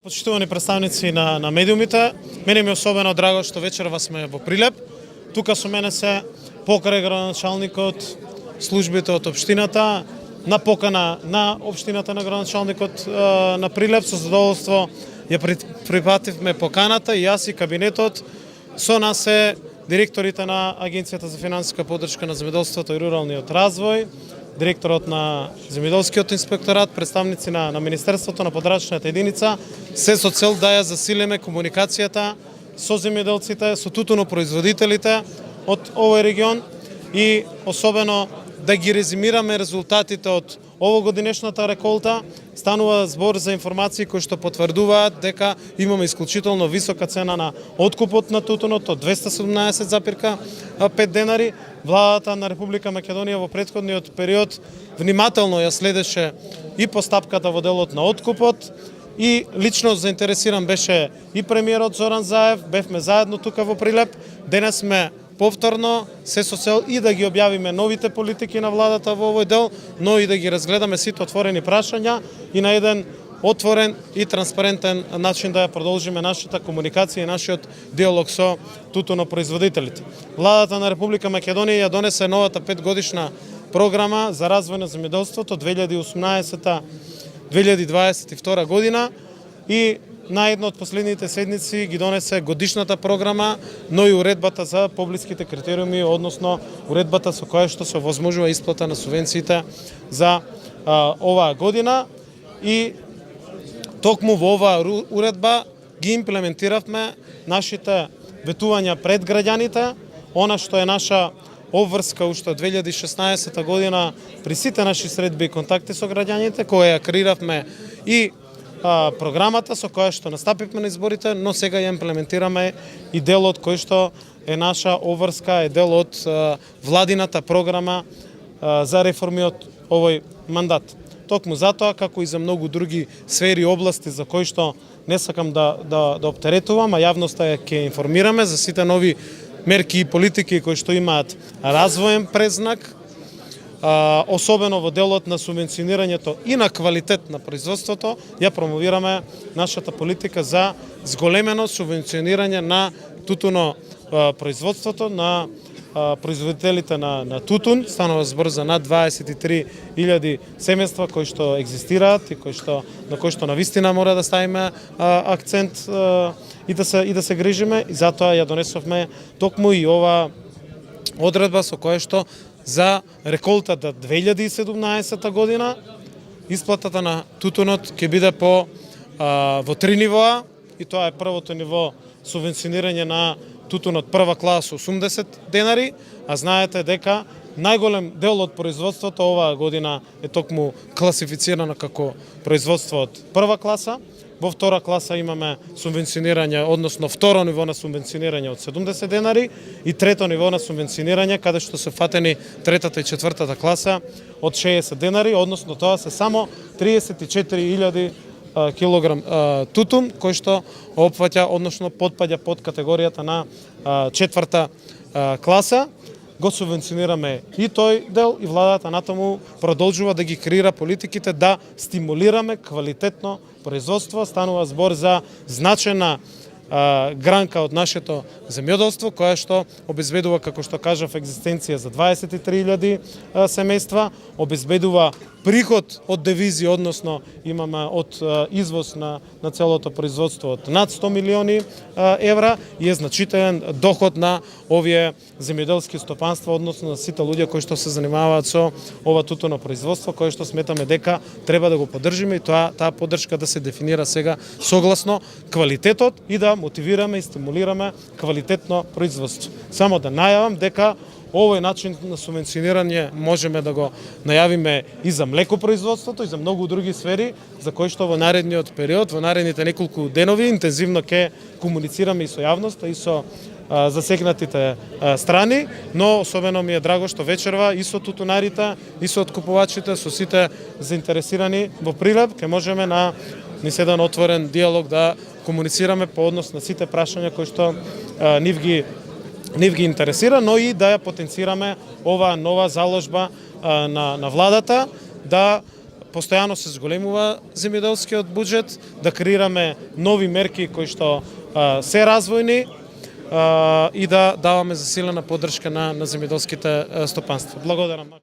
Почитувани представници на медиумите, мене ми е особено драго што вечерва сме во Прилеп. Тука со мене се покрај градоначалникот, службите од општината, на покана на општината на градоначалникот на Прилеп. Со задоволство ја припативме поканата и јас и кабинетот. Со нас е директорите на Агенцијата за финансиска поддршка на земјоделството и руралниот развој, директорот на земјоделскиот инспекторат, представници на Министерството на подрачната единица, се со цел да ја засилиме комуникацијата со земјоделците, со тутунопроизводителите од овој регион и особено да ги резимираме резултатите од овогодинешната реколта. Станува збор за информации кои што потврдуваат дека имаме исклучително висока цена на откупот на тутунот од 217,5 денари. Владата на Република Македонија во претходниот период внимателно ја следеше и постапката во делот на откупот и лично заинтересиран беше и премиерот Зоран Заев. Бевме заедно тука во Прилеп. Денес сме повторно се со цел и да ги објавиме новите политики на владата во овој дел, но и да ги разгледаме сите отворени прашања и на еден отворен и транспарентен начин да ја продолжиме нашата комуникација и нашиот диалог со тутунопроизводителите. Владата на Република Македонија ја донесе новата 5-годишна програма за развој на земјоделството 2018-2022 година и на една од последните седници ги донесе годишната програма, но и уредбата за поблиските критериуми, односно уредбата со која што се овозможува исплата на субвенциите за оваа година. И токму во оваа уредба ги имплементиравме нашите ветувања пред граѓаните, она што е наша обврска уште од 2016 година при сите наши средби и контакти со граѓаните, која ја креиравме и програмата со која што настапивме на изборите, но сега ја имплементираме и делот кој што е наша обврска, е дел од владината програма за реформи од овој мандат. Токму затоа, како и за многу други сфери и области за кои што не сакам да оптеретувам, а јавноста ќе информираме за сите нови мерки и политики кои што имаат развоен презнак, особено во делот на субвенционирањето и на квалитет на производството, ја промовираме нашата политика за зголемено субвенционирање на тутуно производството, на производителите на тутун. Станува збор за над 23.000 семејства кои што екзистираат и на кои што навистина мора да ставиме акцент и да се грижиме. И затоа ја донесовме токму и ова одредба со која што за реколтата 2017 година исплатата на тутунот ќе биде во 3 нивоа, и тоа е првото ниво субвенционирање на тутунот прва класа 80 денари, а знаете дека најголем дел од производството оваа година е токму класифицирано како производство од прва класа. Во втора класа имаме субвенционирање, односно второ ниво на субвенционирање од 70 денари и трето ниво на субвенционирање каде што се фатени третата и четвртата класа од 60 денари, односно тоа се само 34.000 килограм тутун кој што опфаќа, односно потпаѓа под категоријата на четврта класа. Го субвенционираме и тој дел и владата натаму продолжува да ги креира политиките да стимулираме квалитетно производство. Станува збор за значајна гранка од нашето земјоделство, која што обезбедува, како што кажав, екзистенција за 23.000 семејства, обезбедува приход од девизи, односно имаме од извоз на целото производство од над 100 милиони евра и е значителен доход на овие земјоделски стопанства, односно на сите луѓе кои што се занимаваат со ова тутуно производство, кое што сметаме дека треба да го поддржиме и таа поддршка да се дефинира сега согласно квалитетот и да мотивираме и стимулираме квалитетно производство. Само да најавам дека овој начин на субвенционирање можеме да го најавиме и за млекопроизводството и за многу други сфери за кои што во наредниот период, во наредните неколку денови интензивно ќе комуницираме и со јавноста и со засегнатите страни, но особено ми е драго што вечерва и со тутунарите, и со откупувачите, со сите заинтересирани во Прилеп ќе можеме на еден отворен диалог да комуницираме по однос на сите прашања кои што нив ги интересира, но и да ја потенцираме оваа нова заложба на владата, да постојано се зголемува земјоделскиот буџет, да креираме нови мерки кои што се развојни и да даваме засилена поддршка на земјоделските стопанства. Благодарам.